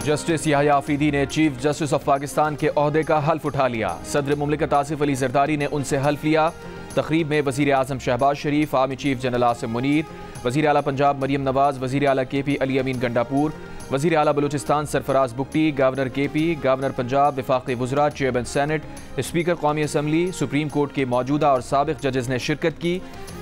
Justice Yahya Afridi ने chief justice of Pakistan के ओहदे का हल्फ उठा लिया। सदर मुमलिकत आसिफ अली जरदारी ने उनसे हल्फ लिया। तकरीब में वज़ीर आज़म Shehbaz Sharif, army chief general Asim Munir, वज़ीर आला पंजाब मरियम नवाज, वज़ीर आला KP अली अमीन गंडापुर, वज़ीर आला Balochistan Sarfaraz Bugti, governor KP, governor Punjab, वफाकी वज़रा, चेयरमैन सेनेट, स्पीकर कौमी असम्बली, सुप्रीम कोर्ट के मौजूदा और साबिक़ जजेस ने शिरकत की।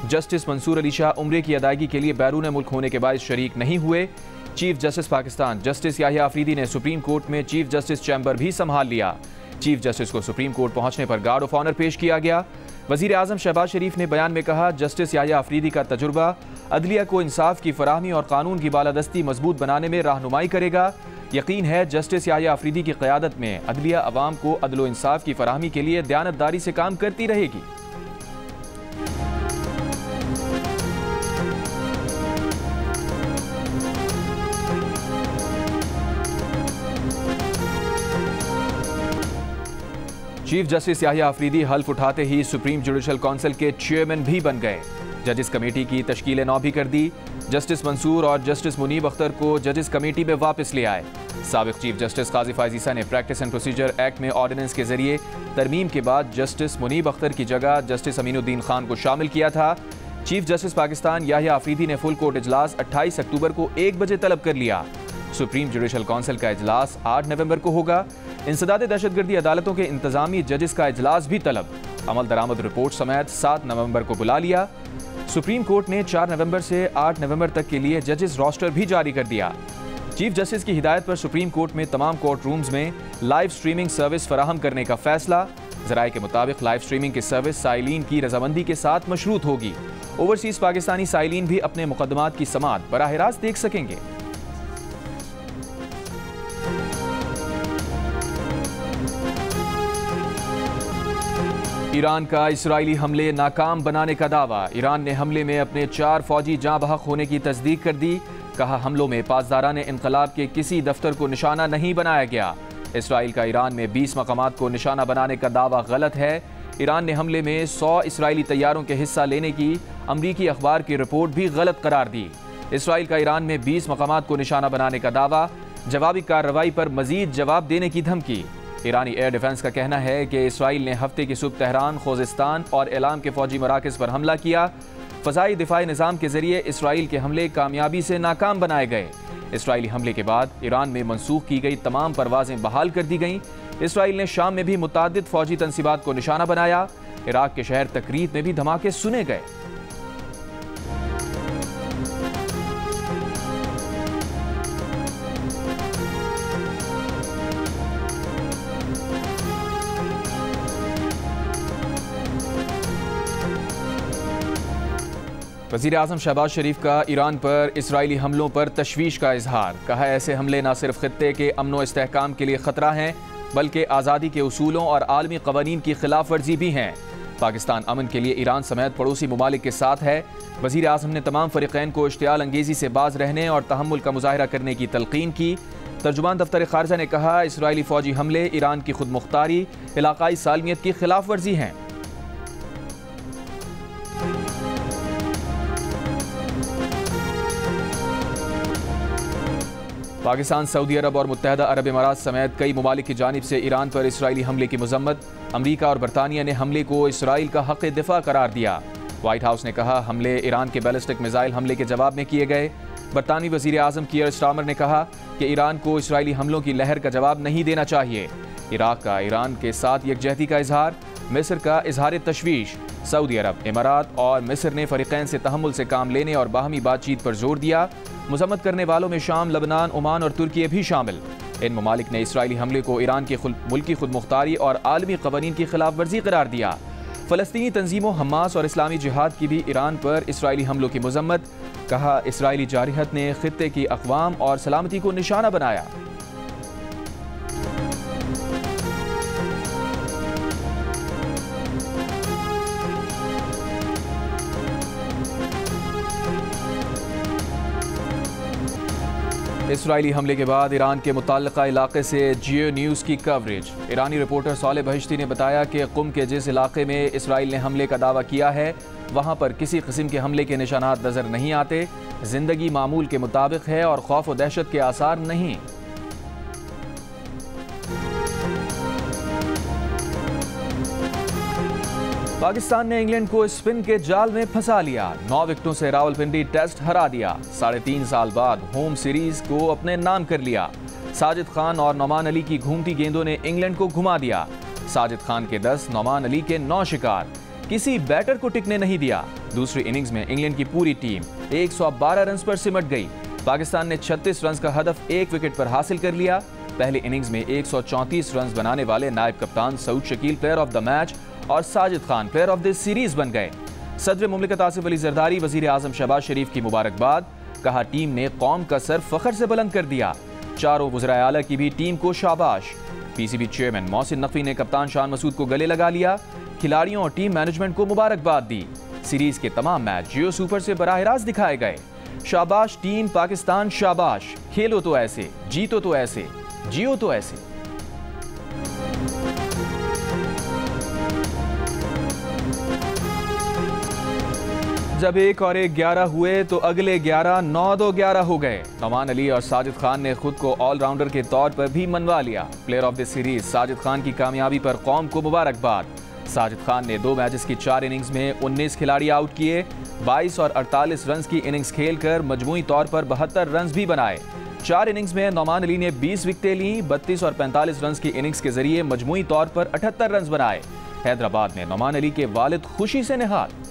जस्टिस मंसूर अली शाह उम्रे की अदायगी के लिए बैरून मुल्क होने के बायस शरीक नहीं हुए। Chief justice Pakistan justice Yahya Afridi ने सुप्रीम कोर्ट में चीफ जस्टिस चैम्बर भी संभाल लिया। चीफ जस्टिस को सुप्रीम कोर्ट पहुंचने पर गार्ड ऑफ ऑनर पेश किया गया। वज़ीर आज़म शहबाज शरीफ ने बयान में कहा, जस्टिस याह्या अफरीदी का तजुर्बा अदलिया को इंसाफ की फराहमी और कानून की बालादस्ती मजबूत बनाने में रहनुमाई करेगा। यकीन है जस्टिस याह्या अफरीदी की क़यादत में अदलिया अवाम को अदल इंसाफ की फराहमी के लिए दयानतदारी से काम करती रहेगी। चीफ जस्टिस याह्या अफरीदी हल्फ उठाते ही सुप्रीम जुडिशल काउंसिल के चेयरमैन भी बन गए। जजिस कमेटी की तश्कील नौ भी कर दी। जस्टिस मंसूर और जस्टिस मुनीब अख्तर को जजिस कमेटी में वापस ले आए। साबिक़ चीफ जस्टिस काजी फ़ाइज़ ईसा ने प्रैक्टिस एंड प्रोसीजर एक्ट में ऑर्डिनेंस के जरिए तरमीम के बाद जस्टिस मुनीब अख्तर की जगह जस्टिस अमीनुद्दीन खान को शामिल किया था। चीफ जस्टिस पाकिस्तान याह्या अफरीदी ने फुल कोर्ट इजलास 28 अक्टूबर को 1 बजे तलब कर लिया। सुप्रीम जुडिशल काउंसिल का इजलास 8 नवंबर को होगा। इंसदाद दहशतगर्दी अदालतों के इंतजामी जजिस का इजलास भी तलब। अमल दरामद रिपोर्ट समेत 7 नवंबर को बुला लिया। सुप्रीम कोर्ट ने 4 नवंबर से 8 नवंबर तक के लिए जजिस रोस्टर भी जारी कर दिया। चीफ जस्टिस की हिदायत पर सुप्रीम कोर्ट में तमाम कोर्ट रूम्स में लाइव स्ट्रीमिंग सर्विस फराहम करने का फैसला। ज़राए के मुताबिक लाइव स्ट्रीमिंग की सर्विस साइलीन की रजामंदी के साथ मशरूत होगी। ओवरसीज पाकिस्तानी साइलीन भी अपने मुकदमात की समाअत बराह रास्त देख सकेंगे। ईरान का इसराइली हमले नाकाम बनाने का दावा। ईरान ने हमले में अपने 4 फौजी जाँ बहक होने की तस्दीक कर दी। कहा, हमलों में पासदारान इनकलाब के किसी दफ्तर को निशाना नहीं बनाया गया। इसराइल का ईरान में 20 मकामात को निशाना बनाने का दावा गलत है। ईरान ने हमले में 100 इसराइली तैयारों के हिस्सा लेने की अमरीकी अखबार की रिपोर्ट भी गलत करार दी। इसराइल का ईरान में 20 मकामात को निशाना बनाने का दावा। जवाबी कार्रवाई पर मजीद जवाब देने की धमकी। ईरानी एयर डिफेंस का कहना है कि इसराइल ने हफ्ते की सुबह तेहरान, खोजिस्तान और एलाम के फौजी मराकज़ पर हमला किया। फ़ज़ाई दिफाई निज़ाम के ज़रिए इसराइल के हमले कामयाबी से नाकाम बनाए गए। इसराइली हमले के बाद ईरान में मनसूख की गई तमाम परवाज़ें बहाल कर दी गईं। इसराइल ने शाम में भी मुतादिद फौजी तनसीबात को निशाना बनाया। इराक के शहर तकरीत में भी धमाके सुने गए। वज़ीर आज़म शहबाज शरीफ का ईरान पर इसराइली हमलों पर तशवीश का इजहार। कहा, ऐसे हमले न सिर्फ खित्ते के अमन व इस्तेहकाम के लिए ख़तरा हैं, बल्कि आज़ादी के उसूलों और आलमी क़वानीन की खिलाफ वर्जी भी हैं। पाकिस्तान अमन के लिए ईरान समेत पड़ोसी ममालिक के साथ है। वज़ीर आज़म ने तमाम फ़रीक़ैन को इश्तियाल अंगेज़ी से बाज रहने और तहम्मुल का मुज़ाहरा करने की तलक़ीन की। तर्जुमान दफ्तर ख़ारजा ने कहा, इसराइली फ़ौजी हमले ईरान की खुद मुख्तारी, इलाक़ाई सालमियत की खिलाफ वर्जी हैं। पाकिस्तान, सऊदी अरब और मुत्तहदा अरब इमारात समेत कई ममालिक की जानिब से ईरान पर इसराइली हमले की मजम्मत। अमरीका और बरतानिया ने हमले को इसराइल का हक़ दिफा करार दिया। वाइट हाउस ने कहा, हमले ईरान के बैलिस्टिक मिसाइल हमले के जवाब में किए गए। बरतानवी वज़ीर आज़म कीयर स्टार्मर ने कहा कि ईरान को इसराइली हमलों की लहर का जवाब नहीं देना चाहिए। इराक का ईरान के साथ यकजहती का इजहार। मिस्र का इजहार तशवीश। सऊदी अरब, इमारात और मिस्र ने फ़रीक़ैन से तहम्मुल से काम लेने और बाहमी बातचीत पर जोर दिया। मज़म्मत करने वालों में शाम, लबनान, ओमान और तुर्की भी शामिल। इन ममालिक ने इसराइली हमले को ईरान की मुल्की खुद मुख्तारी और आलमी क़वानीन की खिलाफ वर्जी करार दिया। फ़लस्तीनी तंजीमों हमास और इस्लामी जिहाद की भी ईरान पर इसराइली हमलों की मज़म्मत। कहा, इसराइली जारहत ने खित्ते की अक़वाम और सलामती को निशाना बनाया। इसराइली हमले के बाद ईरान के मुतल्लिका इलाके से जियो न्यूज़ की कवरेज। ईरानी रिपोर्टर साले बहिश्ती ने बताया कि कुम के जिस इलाके में इसराइल ने हमले का दावा किया है, वहाँ पर किसी किस्म के हमले के निशानात नज़र नहीं आते। जिंदगी मामूल के मुताबिक है और खौफ व दहशत के आसार नहीं। पाकिस्तान ने इंग्लैंड को स्पिन के जाल में फंसा लिया। 9 विकेटों से रावलपिंडी टेस्ट हरा दिया। 3.5 साल बाद होम सीरीज को अपने नाम कर लिया। साजिद खान और नौमान अली की घूमती गेंदों ने इंग्लैंड को घुमा दिया। साजिद खान के 10, नौमान अली के 9 शिकार। किसी बैटर को टिकने नहीं दिया। दूसरी इनिंग्स में इंग्लैंड की पूरी टीम 112 रन पर सिमट गई। पाकिस्तान ने 36 रन का हदफ 1 विकेट पर हासिल कर लिया। पहले इनिंग्स में 134 रन बनाने वाले नायब कप्तान Saud Shakeel player of the match और Sajid Khan player of the series बन गए। सदर मुमलिकत आसिफ अली जरदारी वजीर आजम शहबाज शरीफ की मुबारकबाद। कहा टीम ने कौम का सर फख्र से बुलंद कर दिया। चारों वज़राए आला की भी टीम को शाबाश। पीसीबी चेयरमैन मोहसिन नकवी ने कप्तान शान मसूद को गले लगा लिया। खिलाड़ियों और टीम मैनेजमेंट को मुबारकबाद दी। सीरीज के तमाम मैच जियो सुपर से बराह रास्त दिखाए गए। शाबाश टीम पाकिस्तान शाबाश। खेलो तो ऐसे, जीतो तो ऐसे, जियो तो ऐसे। जब 1 और 1 11 हुए तो अगले 11 9-2-11 हो गए। नौमान अली और साजिद खान ने खुद को ऑलराउंडर के तौर पर भी मनवा लिया। Player of the series Sajid Khan की कामयाबी पर कौम को मुबारकबाद। साजिद खान ने 2 मैचेस की 4 इनिंग्स में 19 खिलाड़ी आउट किए। 22 और 48 रन की इनिंग्स खेलकर मजमूई तौर पर 72 रन भी बनाए। 4 इनिंग्स में नौमान अली ने 20 विकेटें ली। 32 और 45 रन की इनिंग्स के जरिए मजमूई तौर पर 78 रन बनाए। हैदराबाद में नौमान अली के वालिद खुशी से निहाल।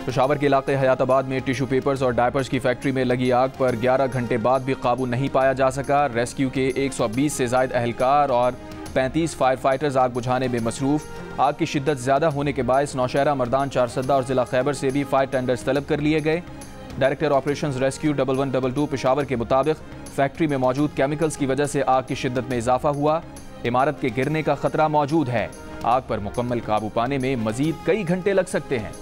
पेशावर के इलाके हयाताबाद में टिश्यू पेपर्स और डायपर्स की फैक्ट्री में लगी आग पर 11 घंटे बाद भी काबू नहीं पाया जा सका। रेस्क्यू के 120 से ज़ायद अहलकार और 35 फायर फाइटर्स आग बुझाने में मसरूफ। आग की शिद्दत ज़्यादा होने के बायस नौशहरा, मर्दान, चारसद्दा और ज़िला खैबर से भी फायर टेंडर्स तलब कर लिए गए। डायरेक्टर ऑपरेशंस रेस्क्यू 1122 पेशावर के मुताबिक फैक्ट्री में मौजूद केमिकल्स की वजह से आग की शिद्दत में इजाफा हुआ। इमारत के गिरने का खतरा मौजूद है। आग पर मुकम्मल काबू पाने में मजीद कई घंटे लग सकते हैं।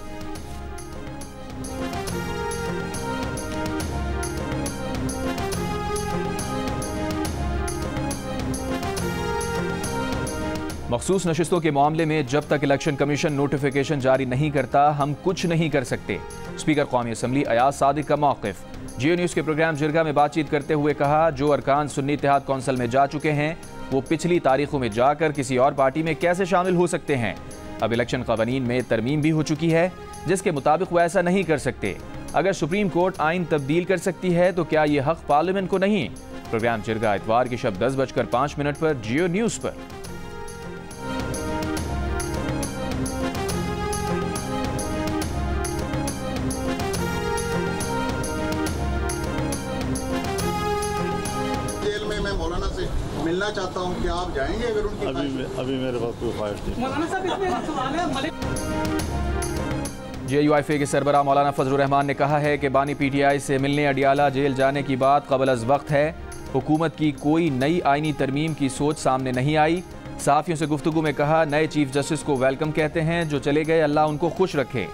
मखसूस नशिस्तों के मामले में जब तक इलेक्शन कमीशन नोटिफिकेशन जारी नहीं करता हम कुछ नहीं कर सकते। स्पीकर कौमी असम्बली अयाज सादिक का मौक़िफ़। जियो न्यूज़ के प्रोग्राम जिरगा में बातचीत करते हुए कहा, जो अरकान सुन्नी इत्तेहाद कौंसिल में जा चुके हैं वो पिछली तारीखों में जाकर किसी और पार्टी में कैसे शामिल हो सकते हैं। अब इलेक्शन क़वानीन में तरमीम भी हो चुकी है जिसके मुताबिक वो ऐसा नहीं कर सकते। अगर सुप्रीम कोर्ट आइन तब्दील कर सकती है तो क्या ये हक़ पार्लियामेंट को नहीं। प्रोग्राम जिरगा इतवार की शब 10:05 पर जियो न्यूज़ पर। मिलना चाहता हूं कि आप जाएंगे अगर उनकी अभी मेरे पास कोई ख्वाहिश नहीं। मौलाना साहब इसमें सवाल है। JUIFA के सरबराह मौलाना फजलुर रहमान ने कहा है कि बानी PTI से मिलने अडियाला जेल जाने की बात क़बल अज़ वक्त है। हुकूमत की कोई नई आइनी तरमीम की सोच सामने नहीं आई। सहाफ़ियों से गुफ्तगू में कहा, नए चीफ जस्टिस को वेलकम कहते हैं, जो चले गए अल्लाह उनको खुश रखे।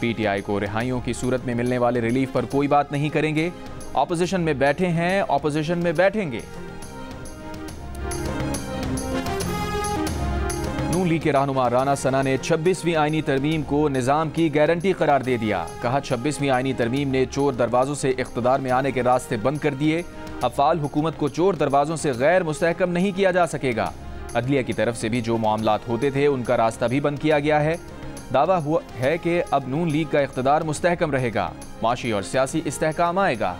PTI को रिहाइयों की सूरत में मिलने वाले रिलीफ पर कोई बात नहीं करेंगे। ऑपोजिशन में बैठे हैं, ऑपोजिशन में बैठेंगे। नून लीग के रहनुमा राना सना ने 26वीं आईनी तरमीम को निज़ाम की गारंटी करार दे दिया। कहा, 26वीं आईनी तरमीम ने चोर दरवाज़ों से इख्तिदार में आने के रास्ते बंद कर दिए। अफ़ाल हुकूमत को चोर दरवाज़ों से गैर मुस्तहकम नहीं किया जा सकेगा। अदलिया की तरफ से भी जो मामलात होते थे उनका रास्ता भी बंद किया गया है। दावा हुआ है कि अब नून लीग का इख्तिदार मुस्तहकम रहेगा, माशी और सियासी इस्तेहकाम आएगा।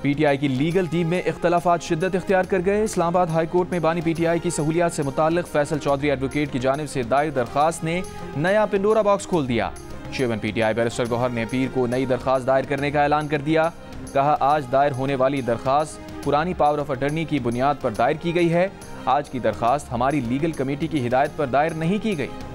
PTI की लीगल टीम में इख्तलाफात शिद्दत इख्तियार कर गए। इस्लामाबाद हाई कोर्ट में बानी PTI की सहूलियात से मुताल्लिक़ फैसल चौधरी एडवोकेट की जानिब से दायर दरख्वास्त ने नया पिंडोरा बॉक्स खोल दिया। चेयरमैन PTI बैरिस्टर गौहर ने पीर को नई दरख्वास्त दायर करने का ऐलान कर दिया। कहा, आज दायर होने वाली दरख्वास्त पुरानी पावर ऑफ अटर्नी की बुनियाद पर दायर की गई है। आज की दरख्वास्त हमारी लीगल कमेटी की हिदायत पर दायर नहीं की गई।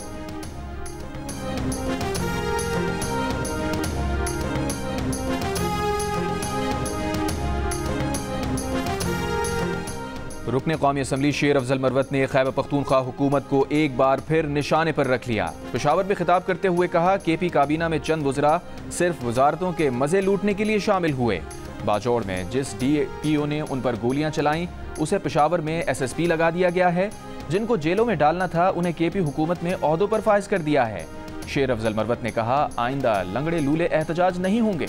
रुकने कौमी असम्बली शेर अफजल मरवत ने खैबर पख्तूनख्वा हुकूमत को एक बार फिर निशाने पर रख लिया। पेशावर में खिताब करते हुए कहा, KP काबीना में चंद वज़रा सिर्फ वजारतों के मज़े लूटने के लिए शामिल हुए। बाजौड़ में जिस DPO ने उन पर गोलियां चलाईं उसे पेशावर में SSP लगा दिया गया है। जिनको जेलों में डालना था उन्हें KP हुकूमत में ओहदों पर फाइज कर दिया है। शेर अफजल मरवत ने कहा, आइंदा लंगड़े लूले एहतजाज नहीं होंगे।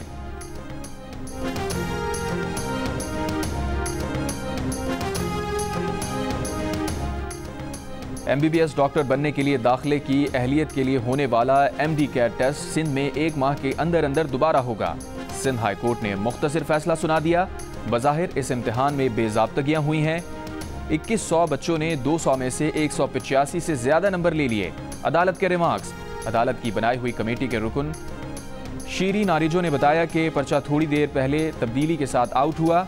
MBBS डॉक्टर बनने के लिए दाखिले की अहलियत के लिए होने वाला MD कैट टेस्ट सिंध में 1 माह के अंदर अंदर दोबारा होगा। सिंध हाई कोर्ट ने मुख्तसर फैसला सुना दिया। बज़ाहिर इस इम्तिहान में बेज़ाब्तगियां हुई हैं। 2100 बच्चों ने 200 में से 185 से ज्यादा नंबर ले लिए। अदालत के रिमार्क्स। अदालत की बनाई हुई कमेटी के रुकन शीरी नारिजो ने बताया कि पर्चा थोड़ी देर पहले तब्दीली के साथ आउट हुआ।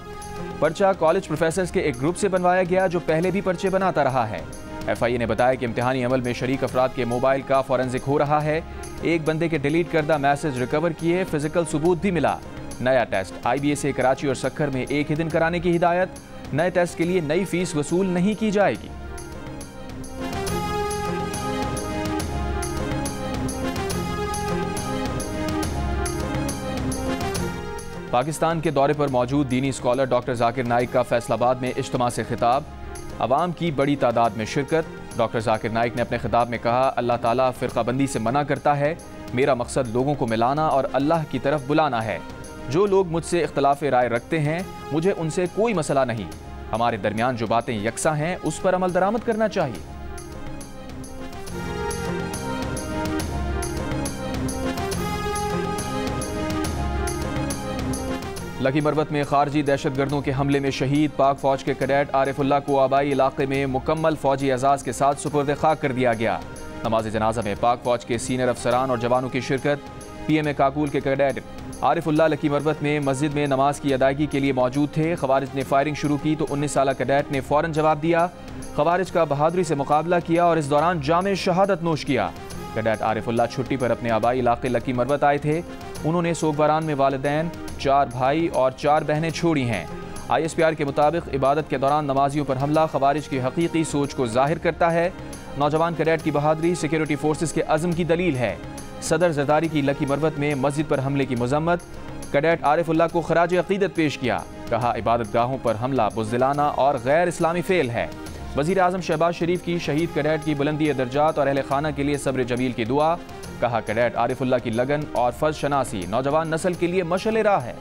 पर्चा कॉलेज प्रोफेसर्स के एक ग्रुप से बनवाया गया जो पहले भी पर्चे बनाता रहा है। FIA ने बताया कि इम्तिहानी अमल में शरीक अफराद के मोबाइल का फॉरेंसिक हो रहा है। एक बंदे के डिलीट करदा मैसेज रिकवर किए, फिजिकल सबूत भी मिला। नया टेस्ट IBSA कराची और सक्खर में एक ही दिन कराने की हिदायत। नए टेस्ट के लिए नई फीस वसूल नहीं की जाएगी। पाकिस्तान के दौरे पर मौजूद दीनी स्कॉलर डॉक्टर जाकिर नाइक का फैसलाबाद में इज्तिमा से खिताब। अवाम की बड़ी तादाद में शिरकत। डॉक्टर जाकिर नाइक ने अपने खिताब में कहा, अल्लाह ताला फ़िरक़ाबंदी से मना करता है। मेरा मकसद लोगों को मिलाना और अल्लाह की तरफ बुलाना है। जो लोग मुझसे इख्तलाफ राय रखते हैं, मुझे उनसे कोई मसला नहीं। हमारे दरमियान जो बातें यकसा हैं उस पर अमल दरामद करना चाहिए। लकी मरवत में खारजी दहशतगर्दों के हमले में शहीद पाक फौज के कैडेट आरिफुल्लाह को आबाई इलाके में मुकम्मल फौजी एजाज के साथ सुपुर्द खाक कर दिया गया। नमाज जनाजा में पाक फौज के सीनियर अफसरान और जवानों की शिरकत। PMA काकूल के कैडेट आरिफुल्लाह लकी मरवत में मस्जिद में नमाज की अदायगी के लिए मौजूद थे। खवारिज ने फायरिंग शुरू की तो 19 साला कैडेट ने फौरन जवाब दिया। खवारिज का बहादुरी से मुकाबला किया और इस दौरान जामे शहादत नोश किया। कैडेट आरिफुल्लाह छुट्टी पर अपने आबाई इलाके लकी मरवत आए थे। उन्होंने सोगवारान में वालिदैन, 4 भाई और 4 बहनें छोड़ी हैं। ISPR के मुताबिक इबादत के दौरान नमाजियों पर हमला खवारिज की हकीकी सोच को जाहिर करता है। नौजवान कैडेट की बहादुरी सिक्योरिटी फोर्सेस के अज़म की दलील है। सदर जरदारी की लकी मरवत में मस्जिद पर हमले की मजम्मत। कैडेट आरिफुल्लाह को खराज अकीदत पेश किया। कहा, इबादत गाहों पर हमला बुज़दिलाना और गैर इस्लामी फेल है। वज़ीर आज़म शहबाज शरीफ की शहीद कैडेट की बुलंदी दर्जात और अहले खाना के लिए सब्र जमील की दुआ। कहा, कैडेट आरिफुल्लाह की लगन और फर्ज शनासी नौजवान नस्ल के लिए मशअल राह है।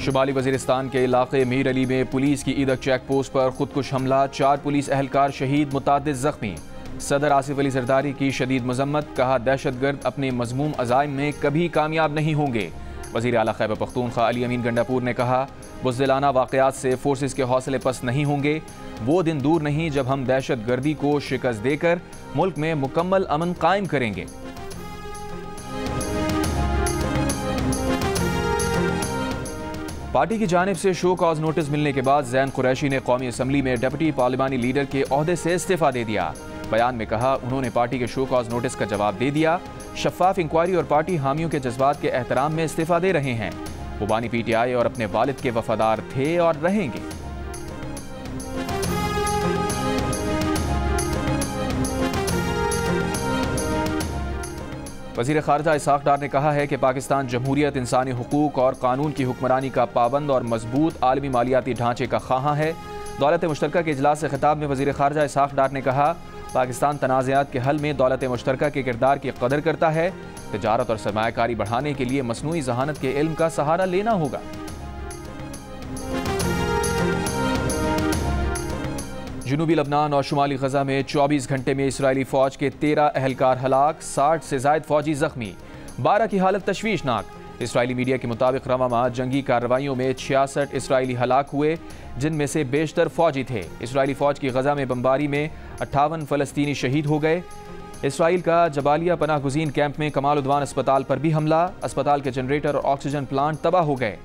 शुमाली वजीरिस्तान के इलाके मीर अली में पुलिस की ईदक चेक पोस्ट पर खुदकुश हमला। 4 पुलिस एहलकार शहीद, मुतादिद जख्मी। सदर आसिफ अली जरदारी की शदीद मजम्मत। कहा, दहशतगर्द अपने मजमूम अज़ाइम में कभी कामयाब नहीं होंगे। वज़ीर आला खैबर पख्तूनख्वा अली अमीन गंडापुर ने कहा, बुज़दिलाना वाक़यात से फोर्सेस के हौसले पस्त नहीं होंगे। वो दिन दूर नहीं जब हम दहशत गर्दी को शिकस्त देकर मुल्क में मुकम्मल अमन कायम करेंगे। पार्टी की जानिब से शो कॉज नोटिस मिलने के बाद ज़ैन कुरैशी ने कौमी असम्बली में डिप्टी पार्लिमानी लीडर के ओहदे से इस्तीफा दे दिया। बयान में कहा, उन्होंने पार्टी के शो कॉज नोटिस का जवाब दे दिया। शफाफ इंक्वायरी और पार्टी हामियों के जज्बात के एहतराम में इस्तीफा दे रहे हैं। वो बानी PTI और अपने वालिद के वफादार थे और रहेंगे। वज़ीर ख़ारिजा इसाक़ डार ने कहा है कि पाकिस्तान जमहूरियत, इंसानी हुकूक और कानून की हुक्मरानी का पाबंद और मजबूत आलमी मालियाती ढांचे का ख़्वाहां है। दौलत मुश्तरका के इजलास से खिताब में वज़ीर ख़ारिजा इसाक़ डार ने कहा, पाकिस्तान तनाज़ात के हल में दौलत मुश्तरका के किरदार की कदर करता है। तिजारत और सरमायाकारी बढ़ाने के लिए मसनूई ज़हानत के इल्म का सहारा लेना होगा। जनूबी लबनान और शुमाली गजा में 24 घंटे में इसराइली फौज के 13 एहलकार हलाक, 60 से जायद फौजी जख्मी, 12 की हालत तशवीशनाक। इसराइली मीडिया के मुताबिक रवा माह जंगी कार्रवाइयों में 66 इसराइली हलाक हुए, जिनमें से बेशतर फौजी थे। इसराइली फौज की गजा में बमबारी में 58 फ़लस्तीनी शहीद हो गए। इसराइल का जबालिया पनाह गुज़ीन कैंप में कमाल उद्वान अस्पताल पर भी हमला। अस्पताल के जनरेटर और ऑक्सीजन प्लांट तबाह हो गए।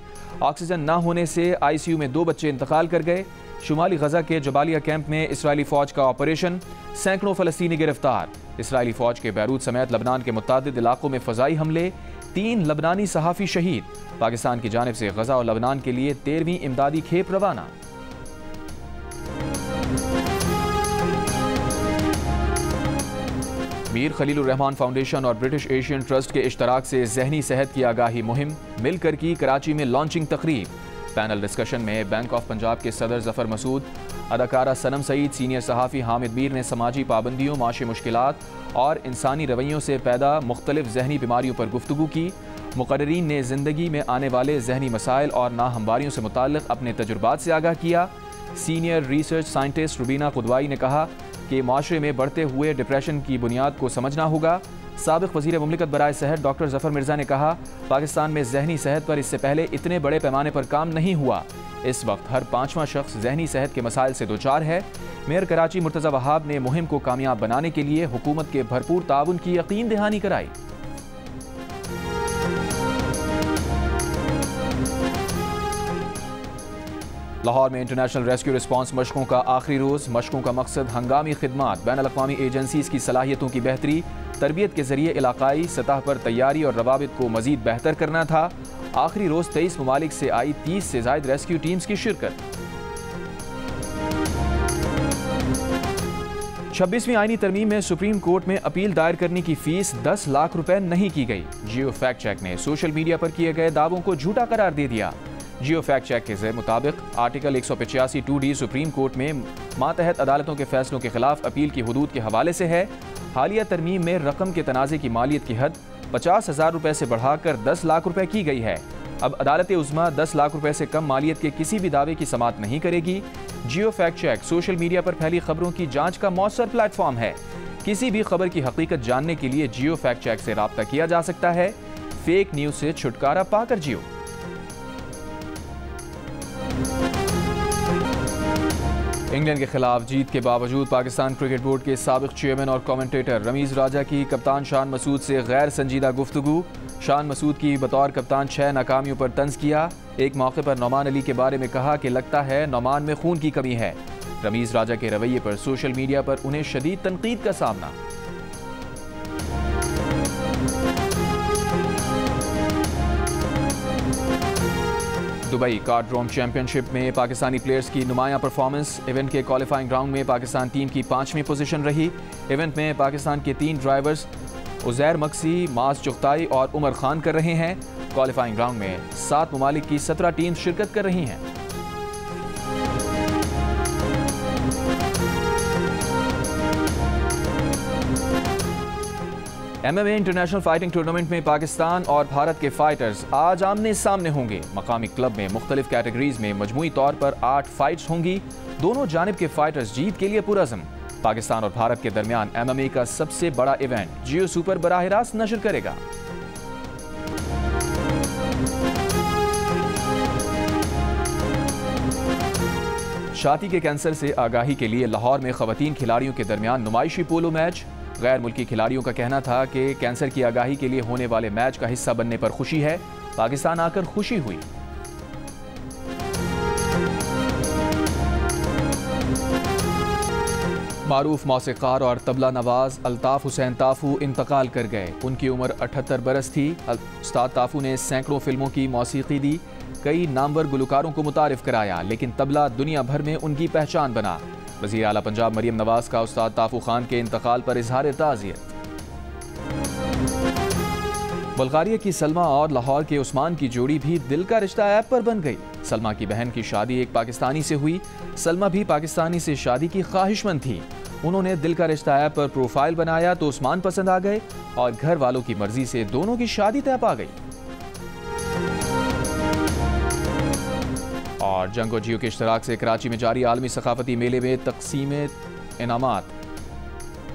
ऑक्सीजन न होने से ICU में 2 बच्चे इंतकाल कर गए। शुमाली गजा के जबालिया कैंप में इसराइली फौज का ऑपरेशन, सैकड़ों फ़लस्तीनी गिरफ्तार। इसराइली फौज के बैरूत समेत लबनान के मुतादिद इलाकों में फ़ज़ाई हमले, 3 लबनानी सहाफ़ी शहीद। पाकिस्तान की जानिब से गजा और लबनान के लिए 13वीं इमदादी खेप रवाना। मीर खलीलुर रहमान फाउंडेशन और ब्रिटिश एशियन ट्रस्ट के इश्तराक से ज़हनी सेहत की आगाही मुहिम मिलकर की कराची में लॉन्चिंग तकरीब। पैनल डिस्कशन में बैंक ऑफ पंजाब के सदर जफर मसूद, अदाकारा सनम सईद, सीनियर सहाफ़ी हामिद मीर ने समाजी पाबंदियों, माशी मुश्किलात और इंसानी रवैयों से पैदा मुख्तलिफ जहनी बीमारियों पर गुफ्तगू की। मुकर्रीन ने ज़िंदगी में आने वाले जहनी मसाइल और नाहमवारियों से मुताल्लिक़ अपने तजुर्बात से आगाह किया। सीनियर रिसर्च साइंटिस्ट रुबीना कुदवाई ने कहा कि माशरे में बढ़ते हुए डिप्रेशन की बुनियाद को समझना होगा। साबिक़ वज़ीर मुमलिकत बराए सेहत डॉक्टर जफ़र मिर्ज़ा ने कहा, पाकिस्तान में जहनी सेहत पर इससे पहले इतने बड़े पैमाने पर काम नहीं हुआ। इस वक्त हर 5वां शख्स जहनी सेहत के मसाइल से दोचार है। मेयर कराची मुर्तज़ा वहाब ने मुहिम को कामयाब बनाने के लिए हुकूमत के भरपूर ताउन की यकीन दहानी कराई। लाहौर में इंटरनेशनल रेस्क्यू रिस्पांस मशकों का आखिरी रोज़। मशकों का मकसद हंगामी खिदमात, बैन अल-अक़वामी एजेंसीज़ की सलाहियतों की बेहतरी, तरबियत के जरिए इलाकाई सतह पर तैयारी और रवाबित को मज़ीद बेहतर करना था। आखिरी रोज़ 23 ममालिक से आई 30 से ज़ायद रेस्क्यू टीम्स की शिरकत। 26वीं आईनी तरमीम में सुप्रीम कोर्ट में अपील दायर करने की फीस 10 लाख रुपए नहीं की गई। जियो फैक्ट चेक ने सोशल मीडिया पर किए गए दावों को झूठा करार दे दिया। जियो फैक्ट चेक के मुताबिक आर्टिकल 185 2D सुप्रीम कोर्ट में मातहत अदालतों के फैसलों के खिलाफ अपील की हदूद के हवाले से है। हालिया तरमीम में रकम के तनाज़े की मालियत की हद 50,000 रुपये से बढ़ाकर 10 लाख रुपये की गई है। अब अदालत उज़्मा 10 लाख रुपये से कम मालियत के किसी भी दावे की समाअत नहीं करेगी। जियो फैक्ट चेक सोशल मीडिया पर फैली खबरों की जांच का मौसर प्लेटफॉर्म है। किसी भी खबर की हकीकत जानने के लिए जियो फैक्ट चेक से राब्ता किया जा सकता है। फेक न्यूज़ से छुटकारा पाकर जियो। इंग्लैंड के खिलाफ जीत के बावजूद पाकिस्तान क्रिकेट बोर्ड के साबिक चेयरमैन और कमेंटेटर रमीज़ राजा की कप्तान शान मसूद से गैर संजीदा गुफ्तगू। शान मसूद की बतौर कप्तान 6 नाकामियों पर तंज किया। एक मौके पर नौमान अली के बारे में कहा कि लगता है नौमान में खून की कमी है। रमीज़ राजा के रवैये पर सोशल मीडिया पर उन्हें शदीद तनकीद का सामना। दुबई कार्डरोम चैंपियनशिप में पाकिस्तानी प्लेयर्स की नुमायां परफॉर्मेंस। इवेंट के क्वालिफाइंग राउंड में पाकिस्तान टीम की 5वीं पोजीशन रही। इवेंट में पाकिस्तान के 3 ड्राइवर्स उज़ैर मक्सी, माज चुगताई और उमर खान कर रहे हैं। क्वालिफाइंग राउंड में 7 ममालिक की 17 टीम शिरकत कर रही हैं। MMA इंटरनेशनल फाइटिंग टूर्नामेंट में पाकिस्तान और भारत के फाइटर्स आज आमने सामने होंगे। मकामी क्लब में मुख्तलिफ कैटेगरीज में मजमूई तौर पर 8 फाइट्स होंगी। दोनों जानिब के फाइटर्स जीत के लिए पुरअज़्म। पाकिस्तान और भारत के दरमियान MMA का सबसे बड़ा इवेंट जियो सुपर बराह रास्त नशर करेगा। छाती के कैंसर से आगाही के लिए लाहौर में खवातीन खिलाड़ियों के दरमियान नुमाइशी पोलो मैच। गैर मुल्की खिलाड़ियों का कहना था कि कैंसर की आगाही के लिए होने वाले मैच का हिस्सा बनने पर खुशी है। पाकिस्तान आकर खुशी हुई। मारूफ मौसीक़ार और तबला नवाज अल्ताफ़ हुसैन ताफू इंतकाल कर गए। उनकी उम्र 78 बरस थी। उस्ताद ताफू ने सैकड़ों फिल्मों की मौसीक़ी दी, कई नामवर गुलकारों को मुतारिफ कराया, लेकिन तबला दुनिया भर में उनकी पहचान बना। वज़ीर आला पंजाब मरियम नवाज का उस्ताद ताफू खान के इंतकाल पर इजहार ताज़ियत। बुल्गारिया की सलमा और लाहौर के उस्मान की जोड़ी भी दिल का रिश्ता ऐप पर बन गई। सलमा की बहन की शादी एक पाकिस्तानी से हुई। सलमा भी पाकिस्तानी से शादी की ख्वाहिशमंद थी। उन्होंने दिल का रिश्ता ऐप पर प्रोफाइल बनाया तो उस्मान पसंद आ गए और घर वालों की मर्जी से दोनों की शादी तय पा गई। और जंगो जियो के इश्तराक से कराची में जारी आलमी सकाफती मेले में तकसीम इनामात।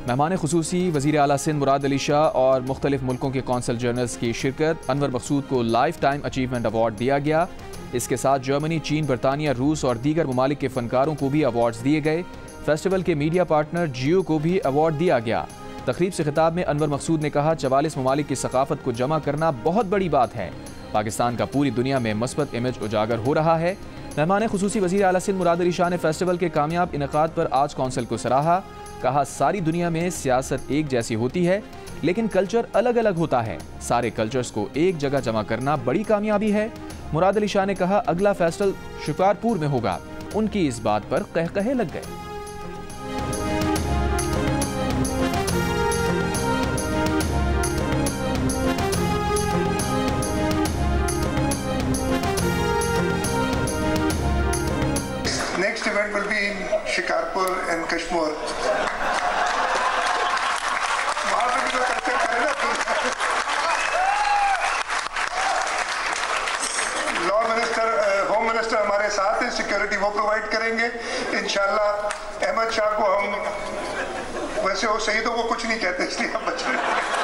मेहमान खुसूसी वज़ीर आला सिंध मुराद अली शाह और मुख्तलिफ मुल्कों के कौंसल जनरल्स की शिरकत। अनवर मकसूद को लाइफ टाइम अचीवमेंट अवार्ड दिया गया। इसके साथ जर्मनी, चीन, बरतानिया, रूस और दीगर ममालिक के फनकारों को भी अवार्ड्स दिए गए। फेस्टिवल के मीडिया पार्टनर जियो को भी अवार्ड दिया गया। तकरीब से खिताब में अनवर मकसूद ने कहा, 44 ममालिक की सकाफत को जमा करना बहुत बड़ी बात है। पाकिस्तान का पूरी दुनिया में मस्बत इमेज उजागर हो रहा है। मेहमान खुसूसी वज़ीर आला सिंध मुराद अली शाह ने फेस्टिवल के कामयाब इनेकाद पर आज कौंसिल को सराहा। कहा, सारी दुनिया में सियासत एक जैसी होती है, लेकिन कल्चर अलग अलग होता है। सारे कल्चर्स को एक जगह जमा करना बड़ी कामयाबी है। मुराद अली शाह ने कहा, अगला फेस्टिवल शिकारपुर में होगा। उनकी इस बात पर कहकहे लग गए। Next event will be in Shikarpur and Kashmir. वहाँ पे भी तो कल्चर करें ना। लॉ मिनिस्टर, होम मिनिस्टर हमारे साथ हैं, सिक्योरिटी वो प्रोवाइड करेंगे इंशाल्लाह। अहमद शाह को हम, वैसे वो शहीदों को कुछ नहीं कहते, इसलिए हम बच रहे हैं।